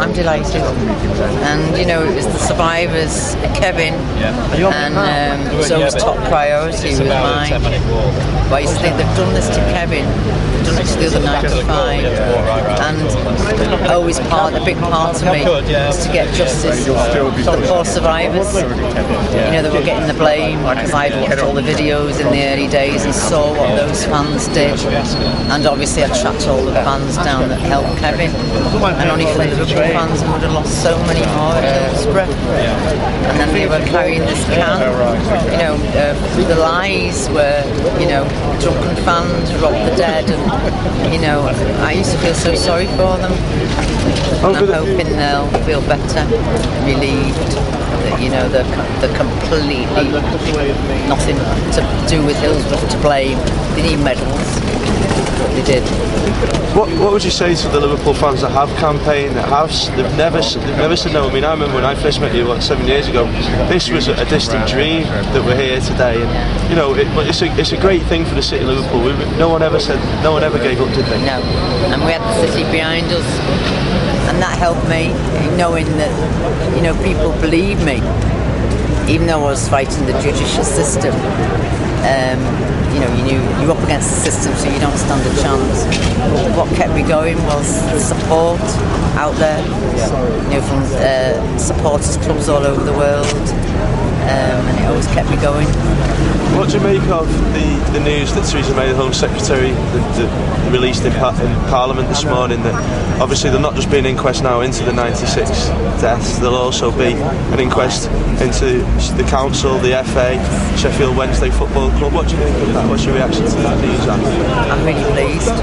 I'm delighted. And you know, it was the survivors, Kevin, and so it was top priority with mine. But I used to think they've done this to Kevin, they've done it to the other 95, and always a big part of me was to get justice for the poor survivors. You know, they were getting the blame because I'd watched all the videos in the early days and saw what those fans did, and obviously I tracked all the fans down that helped Kevin, and only for the Liverpool fans would have lost so many more at Hillsborough. And then they were carrying this can, you know, the lies were, you know, drunken fans robbed the dead, and you know, I used to feel so sorry for them, and I'm hoping they'll feel better, relieved that, you know, they're completely nothing to do with Hillsborough to blame. They need medals. They did. What would you say to the Liverpool fans that have campaigned, they've never said no? I mean, I remember when I first met you 7 years ago, this was a distant dream that we're here today, and you know, it's a great thing for the city of Liverpool. No one ever gave up, did they? No, and we had the city behind us, and that helped me, knowing that, you know, people believe me, even though I was fighting the judicial system. You know, you're up against the system, so you don't stand a chance. But what kept me going was the support out there, you know, from supporters clubs all over the world, and it always kept me going. What do you make of the news that Theresa May, the Home Secretary, that released in Parliament this morning, that obviously there'll not just be an inquest now into the 96 deaths, there'll also be an inquest into the council, the FA, Sheffield Wednesday Football Club. What do you make of that? What's your reaction to that news, Anne? I'm really pleased.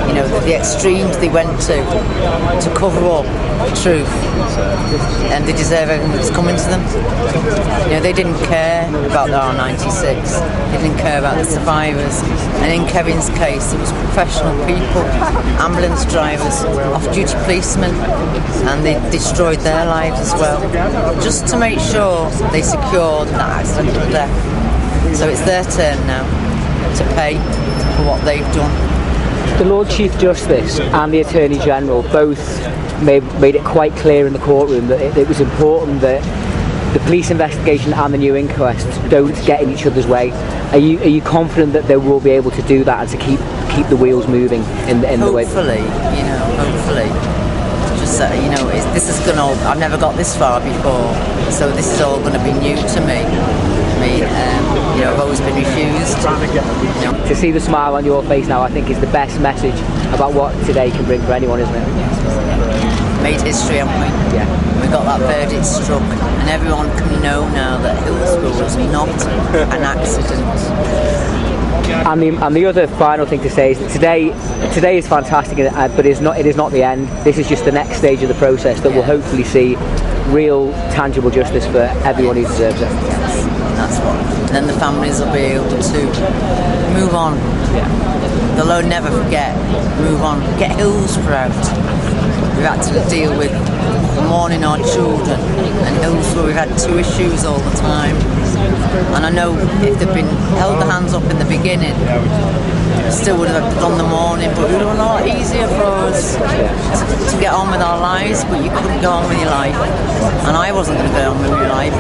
You know, the extremes they went to cover up the truth, and they deserve everything that's coming to them. You know, they didn't care about the R96. They didn't care about the survivors, and in Kevin's case it was professional people, ambulance drivers, off-duty policemen, and they destroyed their lives as well, just to make sure they secured that accidental death. So it's their turn now to pay for what they've done. The Lord Chief Justice and the Attorney General both made it quite clear in the courtroom that it was important that the police investigation and the new inquest don't get in each other's way. Are you confident that they will be able to do that and to keep the wheels moving in the way? Hopefully, you know, hopefully. Just you know, this is gonna. I've never got this far before, so this is all going to be new to me. You know, I've always been refused. You know. To see the smile on your face now, I think, is the best message about what today can bring for anyone, isn't it? Made history, haven't we? Yeah. We got that verdict struck, and everyone can know now that Hillsborough was not an accident. And the other final thing to say is that today is fantastic, but it is not the end. This is just the next stage of the process that will hopefully see real, tangible justice for everyone who deserves it. Yes, that's what. And then the families will be able to move on. Yeah. They'll never forget. Move on. Get Hillsborough out. We've had to deal with mourning our children, and Hillsborough, we've had two issues all the time. And I know if they'd been held the hands up in the beginning, still would have done the mourning, but it would have been a lot easier for us to get on with our lives. But you couldn't go on with your life, and I wasn't going to go on with my life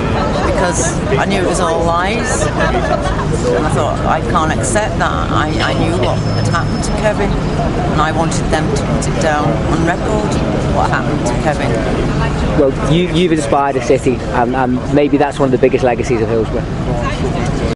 because I knew it was all lies, and I thought I can't accept that. I knew what had happened to Kevin, and I wanted them to put it down on record what happened to Kevin. Well, you've inspired a city, and maybe that's one of the biggest legacies of Hillsborough.